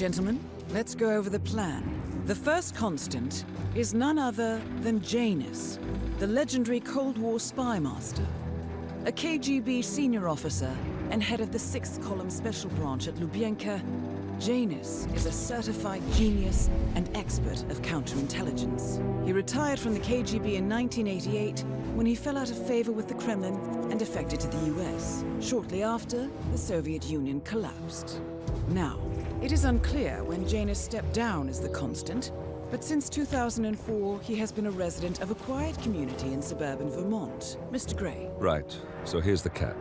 Gentlemen, let's go over the plan. The first constant is none other than Janus, the legendary Cold War spy master. A KGB senior officer and head of the 6th Column Special Branch at Lubyanka, Janus is a certified genius and expert of counterintelligence. He retired from the KGB in 1988 when he fell out of favor with the Kremlin and defected to the US, shortly after the Soviet Union collapsed. Now, it is unclear when Janus stepped down as the constant, but since 2004, he has been a resident of a quiet community in suburban Vermont. Mr. Gray. Right. So here's the catch.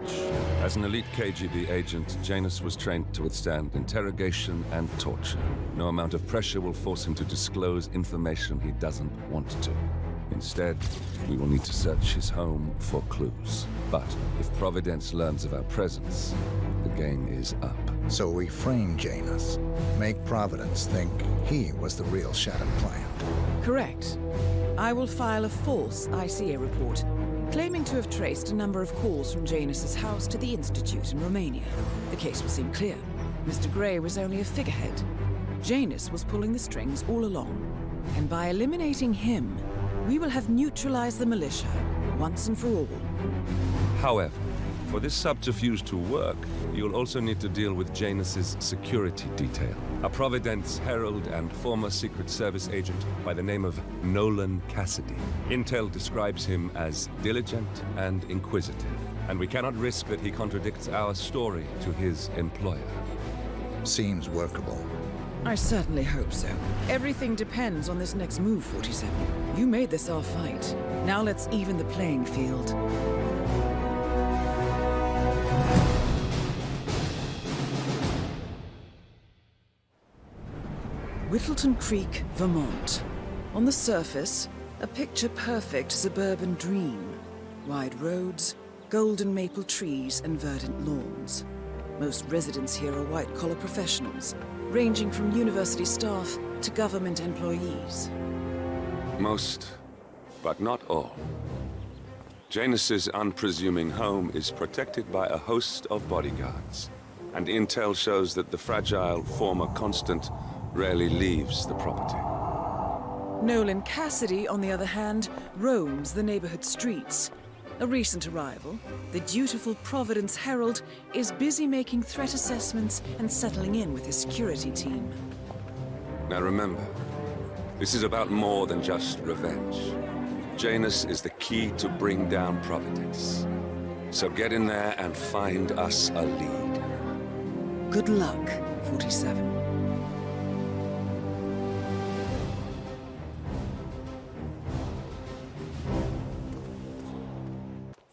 As an elite KGB agent, Janus was trained to withstand interrogation and torture. No amount of pressure will force him to disclose information he doesn't want to. Instead, we will need to search his home for clues. But if Providence learns of our presence, the game is up. So we frame Janus, make Providence think he was the real Shattered Plant. Correct. I will file a false ICA report, claiming to have traced a number of calls from Janus's house to the Institute in Romania. The case will seem clear. Mr. Gray was only a figurehead. Janus was pulling the strings all along. And by eliminating him, we will have neutralized the militia, once and for all. However, for this subterfuge to work, you'll also need to deal with Janus's security detail. A Providence herald and former Secret Service agent by the name of Nolan Cassidy. Intel describes him as diligent and inquisitive, and we cannot risk that he contradicts our story to his employer. Seems workable. I certainly hope so. Everything depends on this next move, 47. You made this our fight. Now let's even the playing field. Whittleton Creek, Vermont. On the surface, a picture-perfect suburban dream. Wide roads, golden maple trees, and verdant lawns. Most residents here are white-collar professionals, ranging from university staff to government employees. Most, but not all. Janus's unpresuming home is protected by a host of bodyguards, and intel shows that the fragile former constant rarely leaves the property. Nolan Cassidy, on the other hand, roams the neighborhood streets. A recent arrival, the dutiful Providence Herald is busy making threat assessments and settling in with his security team. Now remember, this is about more than just revenge. Janus is the key to bring down Providence. So get in there and find us a lead. Good luck, 47.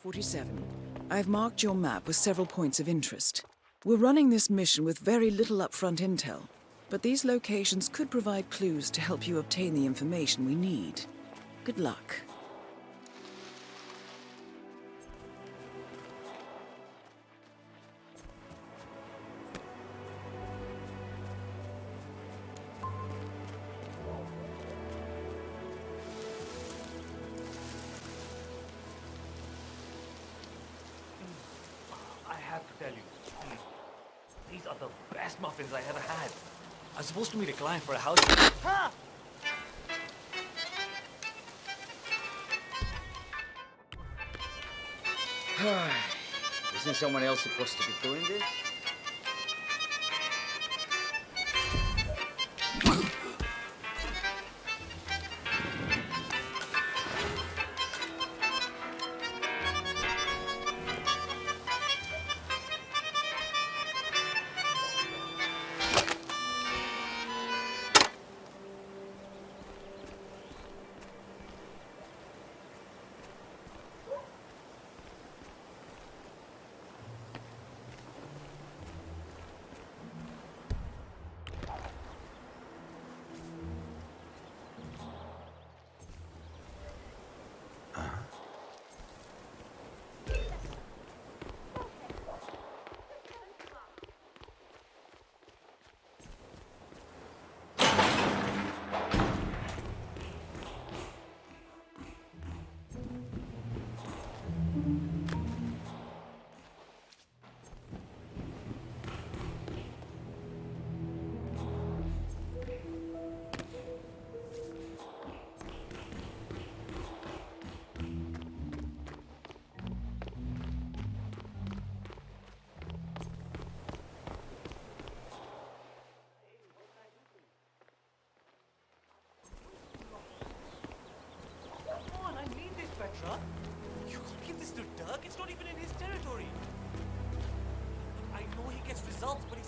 47. I've marked your map with several points of interest. We're running this mission with very little upfront intel, but these locations could provide clues to help you obtain the information we need. Good luck. I have to tell you, these are the best muffins I ever had. I was supposed to meet a client for a house. Ha! Isn't someone else supposed to be doing this?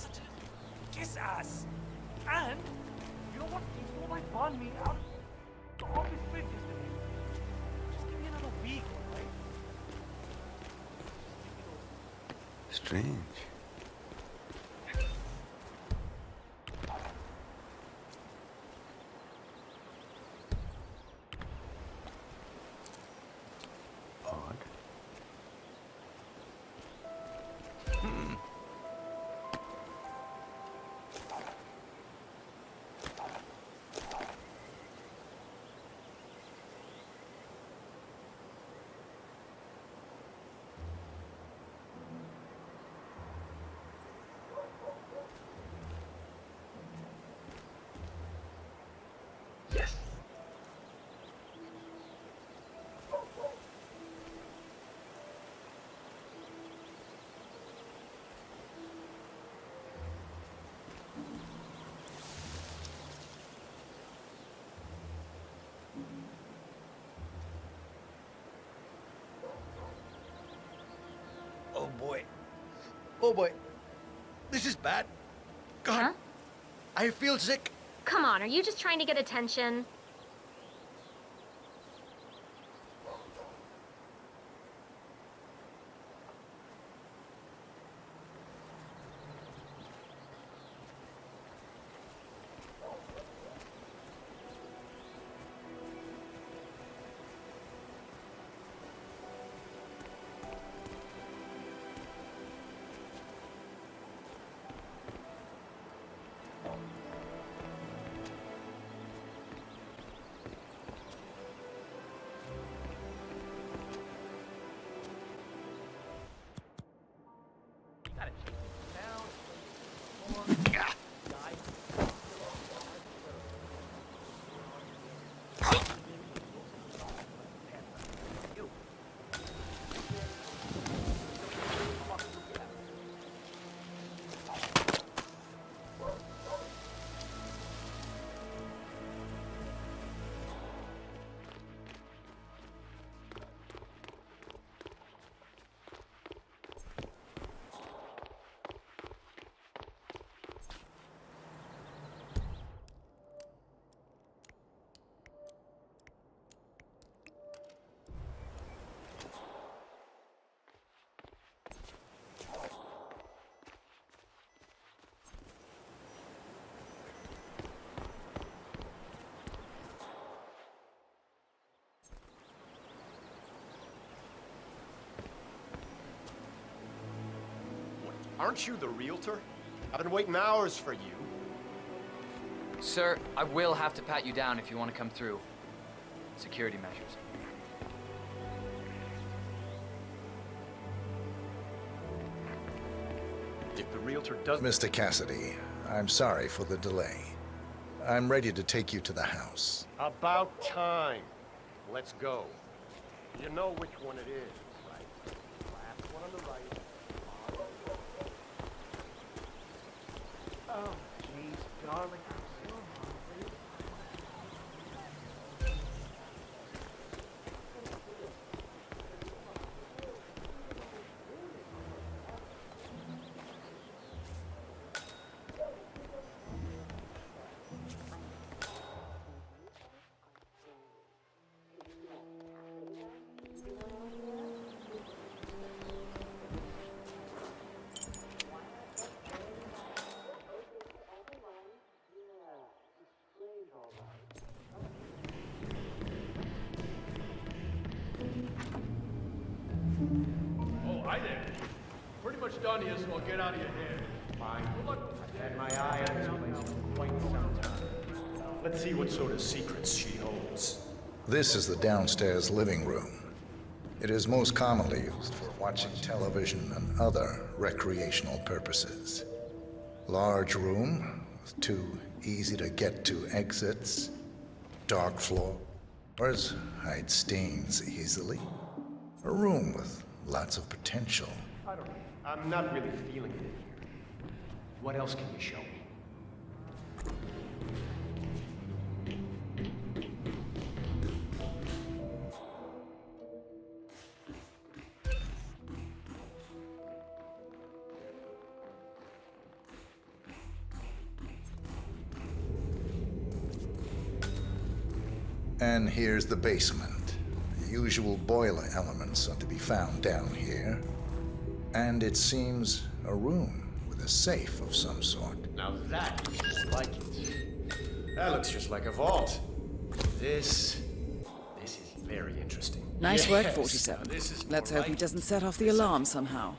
such a kiss ass. And you know what? He's gonna like bond me out of all his business to me. Just give me another week, alright? Strange. Odd. Yes. Oh boy. Oh boy. This is bad. God. Huh? I feel sick. Come on, are you just trying to get attention? Aren't you the realtor? I've been waiting hours for you. Sir, I will have to pat you down if you want to come through. Security measures. If the realtor doesn't... Mr. Cassidy, I'm sorry for the delay. I'm ready to take you to the house. About time. Let's go. You know which one it is, right? Last one on the right. Oh, jeez, darling, I'm so hungry. Oh, hi there. Pretty much done here, so I'll get out of your hair. Fine. I've had my eye on this place for quite some time. Let's see what sort of secrets she holds. This is the downstairs living room. It is most commonly used for watching television and other recreational purposes. Large room with two easy-to-get-to exits, dark floors, hide stains easily. A room with lots of potential. I don't know. I'm not really feeling it in here. What else can you show me? And here's the basement. The usual boiler elements are to be found down here. And it seems a room with a safe of some sort. Now that is more like it. That looks just like a vault. This is very interesting. Nice work, Yes, 47. now this is Let's more hope he like doesn't set off the alarm somehow.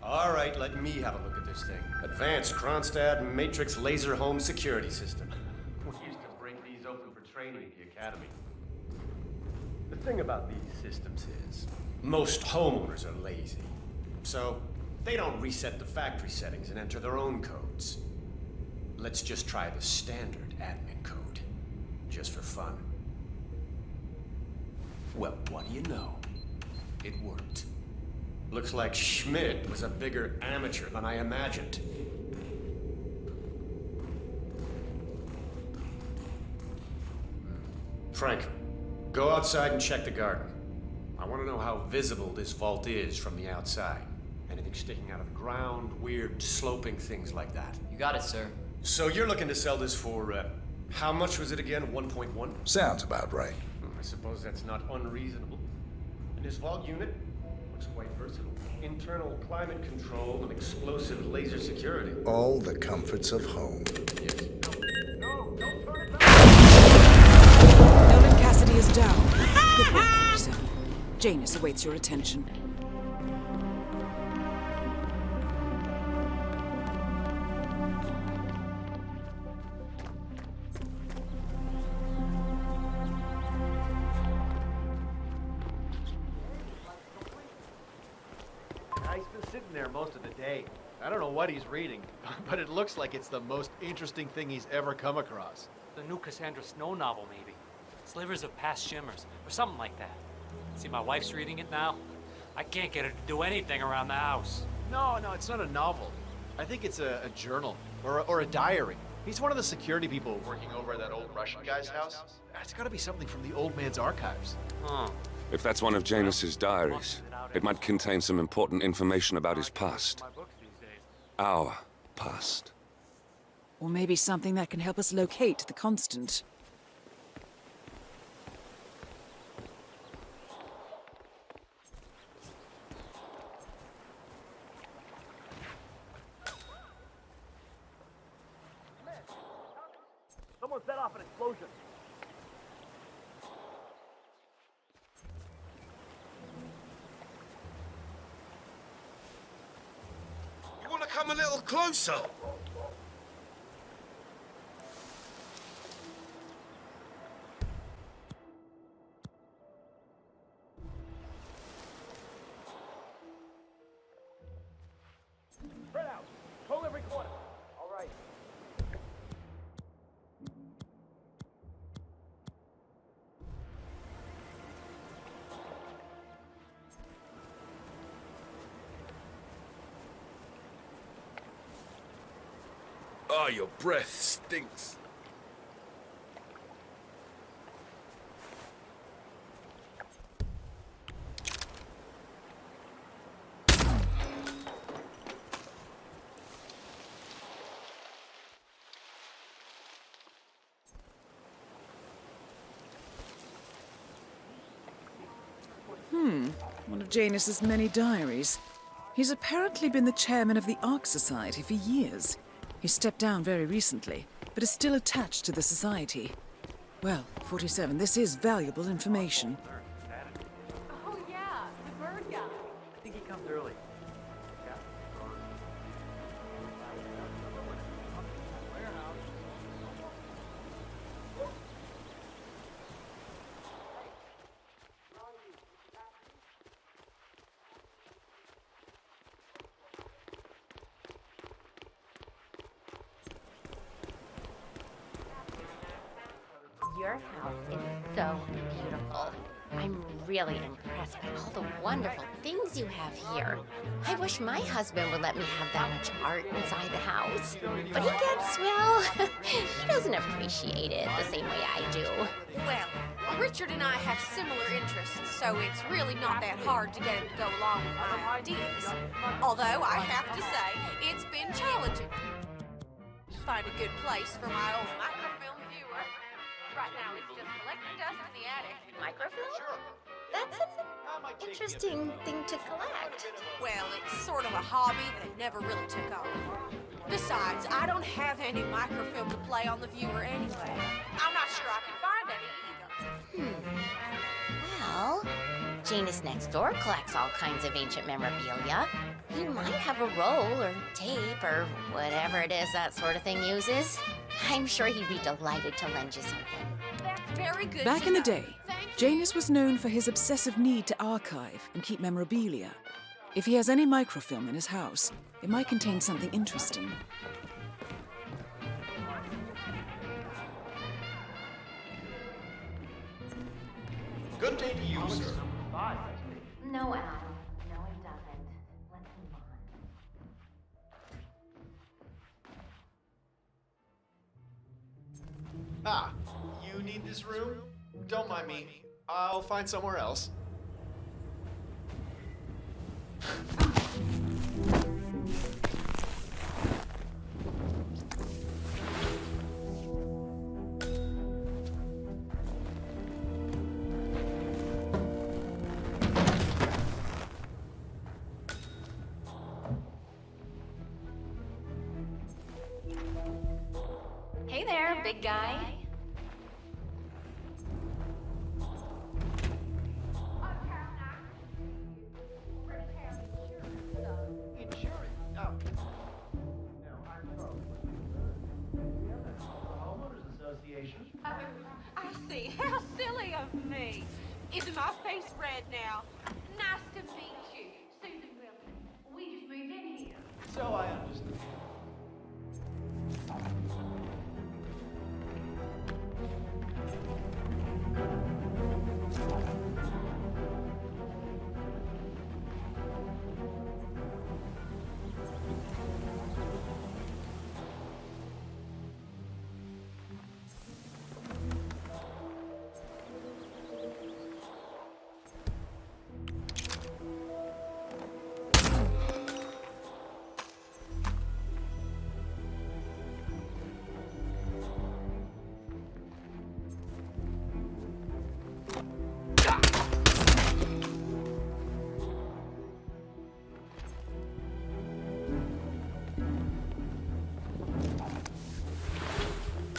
All right, let me have a look at this thing. Advanced Kronstadt Matrix Laser Home Security System. We used to bring these open for training at the academy. The thing about these systems is, most homeowners are lazy. So, they don't reset the factory settings and enter their own codes. Let's just try the standard admin code, just for fun. Well, what do you know? It worked. Looks like Schmidt was a bigger amateur than I imagined. Frank, go outside and check the garden. I want to know how visible this vault is from the outside. Anything sticking out of the ground, weird sloping things like that. You got it, sir. So you're looking to sell this for, how much was it again? 1.1? Sounds about right. I suppose that's not unreasonable. And this vault unit looks quite versatile. Internal climate control and explosive laser security. All the comforts of home. Yes. Nolan Cassidy is down. Good work, 47. Janus awaits your attention. He's been sitting there most of the day. I don't know what he's reading, but it looks like it's the most interesting thing he's ever come across. The new Cassandra Snow novel, maybe. Slivers of Past Shimmers, or something like that. See, my wife's reading it now. I can't get her to do anything around the house. No, it's not a novel. I think it's a journal, or a diary. He's one of the security people working over at that old Russian guy's house. It's gotta be something from the old man's archives. Huh. If that's one of Janus's diaries, it might contain some important information about his past. My books these days. Our past. Or maybe something that can help us locate the Constant. Someone set off an explosion. You want to come a little closer? Spread out. Hold every corner. All right. Oh, your breath stinks. One of Janus's many diaries. He's apparently been the chairman of the Ark Society for years. He stepped down very recently, but is still attached to the society. Well, 47, this is valuable information. Oh yeah, the bird guy. I think he comes early. Your house is so beautiful. I'm really impressed by all the wonderful things you have here. I wish my husband would let me have that much art inside the house. But he gets, well, he doesn't appreciate it the same way I do. Well, Richard and I have similar interests, so it's really not that hard to get him to go along with my ideas. Although I have to say, it's been challenging. find a good place for my old microfilm viewer. Right now, it's just collecting dust in the attic. Microfilm? Sure. That's an interesting thing to collect. Well, it's sort of a hobby that never really took off. Besides, I don't have any microfilm to play on the viewer anyway. I'm not sure I can find any either. Well, Janus next door collects all kinds of ancient memorabilia. He might have a roll or tape or whatever it is that sort of thing uses. I'm sure he'd be delighted to lend you something. That's very good. Back to in the know. day, Thank you. Janus was known for his obsessive need to archive and keep memorabilia. If he has any microfilm in his house, it might contain something interesting. Good day to you, sir. No, Al. No, it doesn't. Let's move on. Ah, you need this room? Don't mind me. I'll find somewhere else. Hey there, big guy. Insurance? Oh. No, I'm broke. We have a homeowners association. I see. How silly of me. Isn't my face red now? Nice to meet you. Susan Wilson. We just moved in here. So I understand.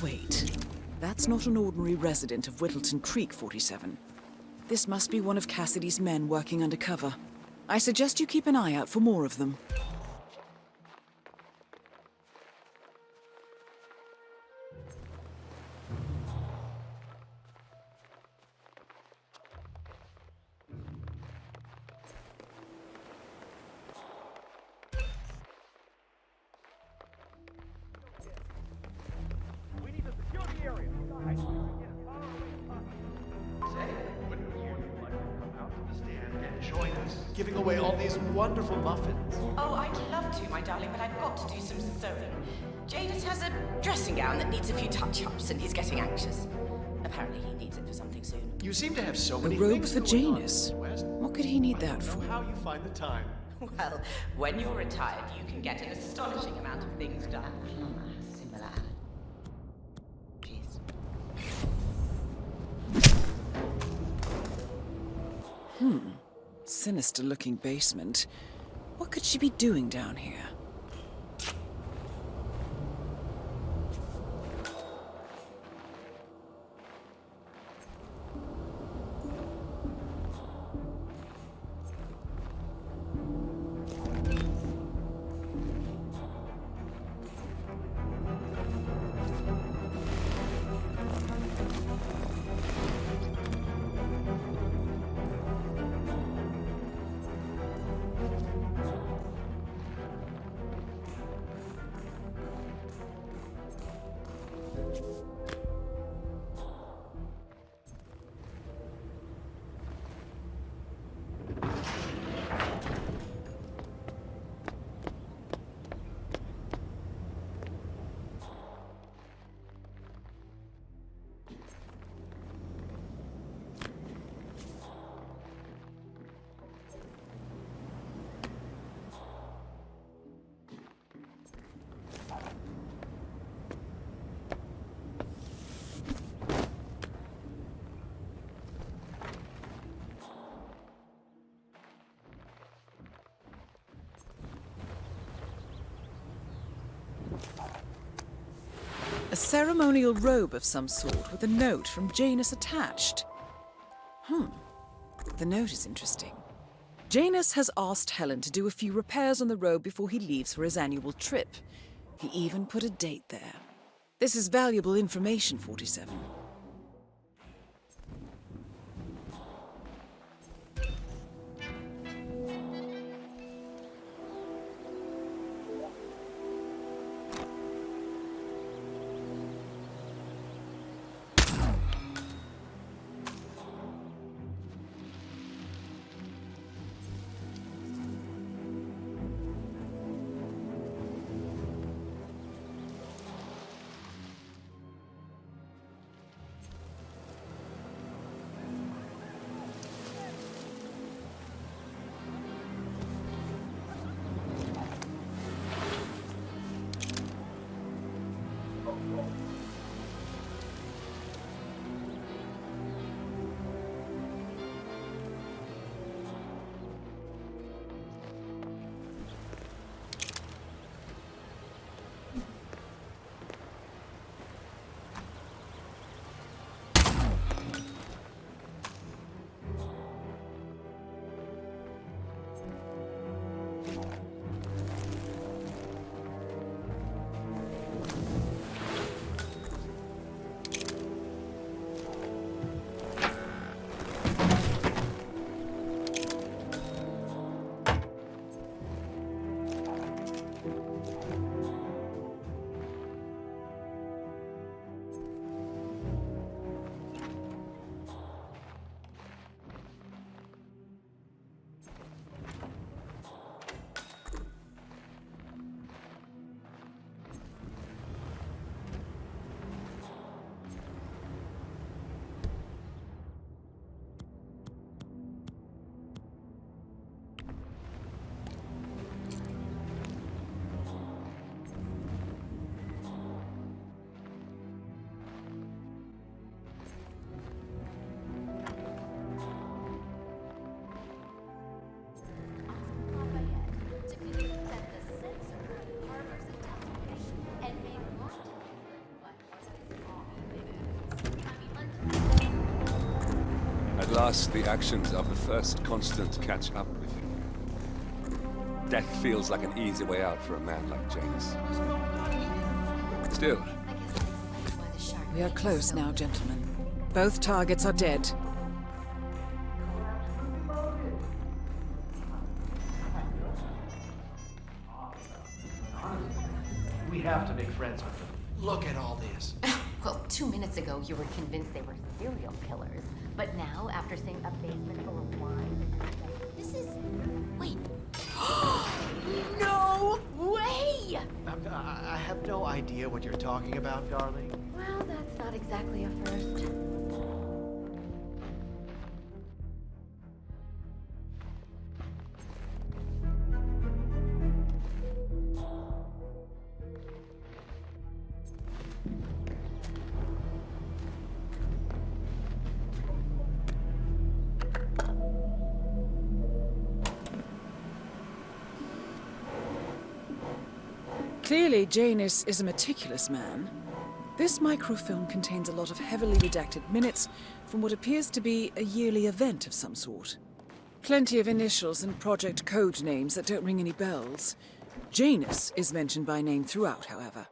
Wait, that's not an ordinary resident of Whittleton Creek 47. This must be one of Cassidy's men working undercover. I suggest you keep an eye out for more of them. We need to secure the area. I need to get a car away. Say, wouldn't you like to come out to the stand and join us, giving away all these wonderful muffins? Oh, I'd love to, my darling, but I've got to do some sewing. Janus has a dressing gown that needs a few touch-ups, and he's getting anxious. Apparently he needs it for something soon. You seem to have so A many robe things for going on, Janus. Mrs. West. What could he need I that don't for? know how you find the time. Well, when you're retired, you can get an astonishing amount of things done. Similar. Cheers. Sinister-looking basement. What could she be doing down here? A ceremonial robe of some sort with a note from Janus attached. The note is interesting. Janus has asked Helen to do a few repairs on the robe before he leaves for his annual trip. He even put a date there. This is valuable information, 47. At last, the actions of the first constant catch up with him. Death feels like an easy way out for a man like Janus. Still, we are close now, gentlemen. Both targets are dead. We have to make friends with them. Look at all this. Well, 2 minutes ago you were convinced they were serial killers. But now, after seeing a basement full of wine... This is... Wait. No way! I have no idea what you're talking about, darling. Well, that's not exactly a first. Clearly, Janus is a meticulous man. This microfilm contains a lot of heavily redacted minutes from what appears to be a yearly event of some sort. Plenty of initials and project code names that don't ring any bells. Janus is mentioned by name throughout, however.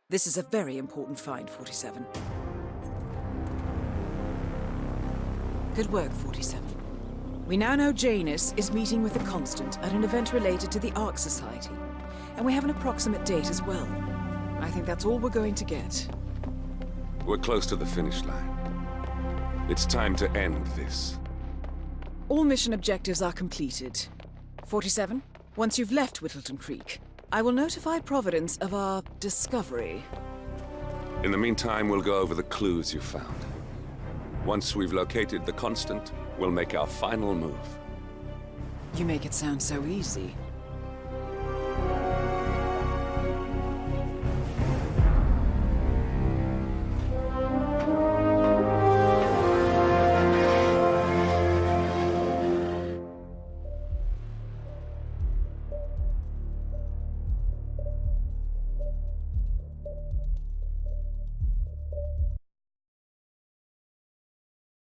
This is a very important find, 47. Good work, 47. We now know Janus is meeting with the Constant at an event related to the Ark Society. And we have an approximate date as well. I think that's all we're going to get. we're close to the finish line. It's time to end this. All mission objectives are completed. 47, once you've left Whittleton Creek, I will notify Providence of our discovery. In the meantime, we'll go over the clues you found. Once we've located the Constant, we'll make our final move. You make it sound so easy.